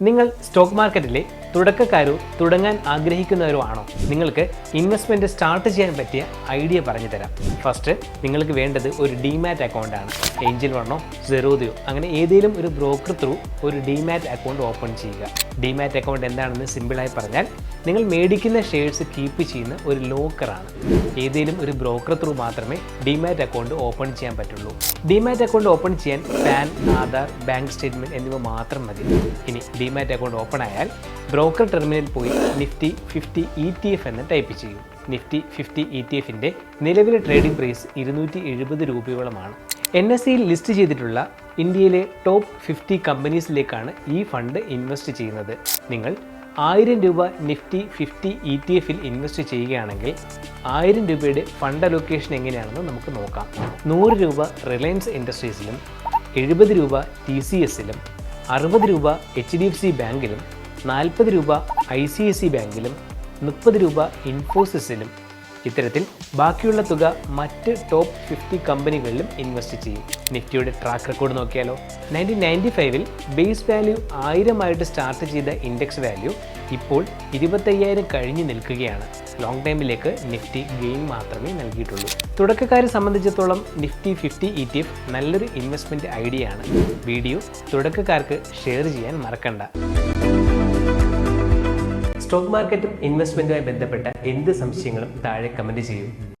നിങ്ങൾ സ്റ്റോക്ക് മാർക്കറ്റിലെ തുടക്കക്കാരോ തുടങ്ങാൻ ആഗ്രഹിക്കുന്നവരോ ആണോ? നിങ്ങൾക്ക് ഇൻവെസ്റ്റ്മെൻറ്റ് സ്റ്റാർട്ട് ചെയ്യാൻ പറ്റിയ ഐഡിയ പറഞ്ഞു തരാം. ഫസ്റ്റ് നിങ്ങൾക്ക് വേണ്ടത് ഒരു ഡിമാറ്റ് അക്കൗണ്ടാണ്. ഏഞ്ചൽ വണ്ണോ സെറോദയോ അങ്ങനെ ഏതെങ്കിലും ഒരു ബ്രോക്കർ ത്രൂ ഒരു ഡിമാറ്റ് അക്കൗണ്ട് ഓപ്പൺ ചെയ്യുക. ഡിമാറ്റ് അക്കൗണ്ട് എന്താണെന്ന് സിമ്പിളായി പറഞ്ഞാൽ നിങ്ങൾ മേടിക്കുന്ന ഷെയർസ് കീപ്പ് ചെയ്യുന്ന ഒരു ലോക്കറാണ്. ഏതെങ്കിലും ഒരു ബ്രോക്കർ ത്രൂ മാത്രമേ ഡിമാറ്റ് അക്കൗണ്ട് ഓപ്പൺ ചെയ്യാൻ പറ്റുള്ളൂ. ഡിമാറ്റ് അക്കൗണ്ട് ഓപ്പൺ ചെയ്യാൻ പാൻ, ആധാർ, ബാങ്ക് സ്റ്റേറ്റ്മെൻറ്റ് എന്നിവ മാത്രം മതി. ഇനി ഡിമാറ്റ് അക്കൗണ്ട് ഓപ്പൺ ആയാൽ ബ്രോക്കർ ടെർമിനലിൽ പോയി നിഫ്റ്റി 50 ETF എന്ന് ടൈപ്പ് ചെയ്യും. നിഫ്റ്റി 50 ETF-ൻ്റെ നിലവിലെ ട്രേഡിംഗ് പ്രൈസ് 270 രൂപയോളമാണ്. NSE-യിൽ ലിസ്റ്റ് ചെയ്തിട്ടുള്ള ഇന്ത്യയിലെ ടോപ്പ് 50 കമ്പനീസിലേക്കാണ് ഈ ഫണ്ട് ഇൻവെസ്റ്റ് ചെയ്യുന്നത്. നിങ്ങൾ 1000 രൂപ നിഫ്റ്റി 50 ETF-ൽ ഇൻവെസ്റ്റ് ചെയ്യുകയാണെങ്കിൽ 1000 രൂപയുടെ ഫണ്ട് അലൊക്കേഷൻ എങ്ങനെയാണെന്ന് നമുക്ക് നോക്കാം. 100 രൂപ റിലയൻസ് ഇൻഡസ്ട്രീസിലും, 70 രൂപ TCS-ലും, 60 രൂപ HDFC ബാങ്കിലും, 40 രൂപ ICICI ബാങ്കിലും, 30 രൂപ ഇൻഫോസിസിലും, ഇത്തരത്തിൽ ബാക്കിയുള്ള തുക മറ്റ് ടോപ്പ് 50 കമ്പനികളിലും ഇൻവെസ്റ്റ് ചെയ്യും. നിഫ്റ്റിയുടെ ട്രാക്ക് റെക്കോർഡ് നോക്കിയാലോ. 1995-ൽ ബേസ് വാല്യൂ 1000 ആയിട്ട് സ്റ്റാർട്ട് ചെയ്ത ഇൻഡെക്സ് വാല്യൂ ഇപ്പോൾ 25,000 കഴിഞ്ഞ് നിൽക്കുകയാണ്. ലോങ് ടൈമിലേക്ക് നിഫ്റ്റി ഗെയിൻ മാത്രമേ നൽകിയിട്ടുള്ളൂ. തുടക്കക്കാരെ സംബന്ധിച്ചിടത്തോളം നിഫ്റ്റി 50 ETF നല്ലൊരു ഇൻവെസ്റ്റ്മെൻറ്റ് ഐഡിയ ആണ്. വീഡിയോ തുടക്കക്കാർക്ക് ഷെയർ ചെയ്യാൻ മറക്കണ്ട. സ്റ്റോക്ക് മാർക്കറ്റും ഇൻവെസ്റ്റ്മെൻറ്റുമായി ബന്ധപ്പെട്ട എന്ത് സംശയങ്ങളും താഴെ കമൻറ്റ് ചെയ്യൂ.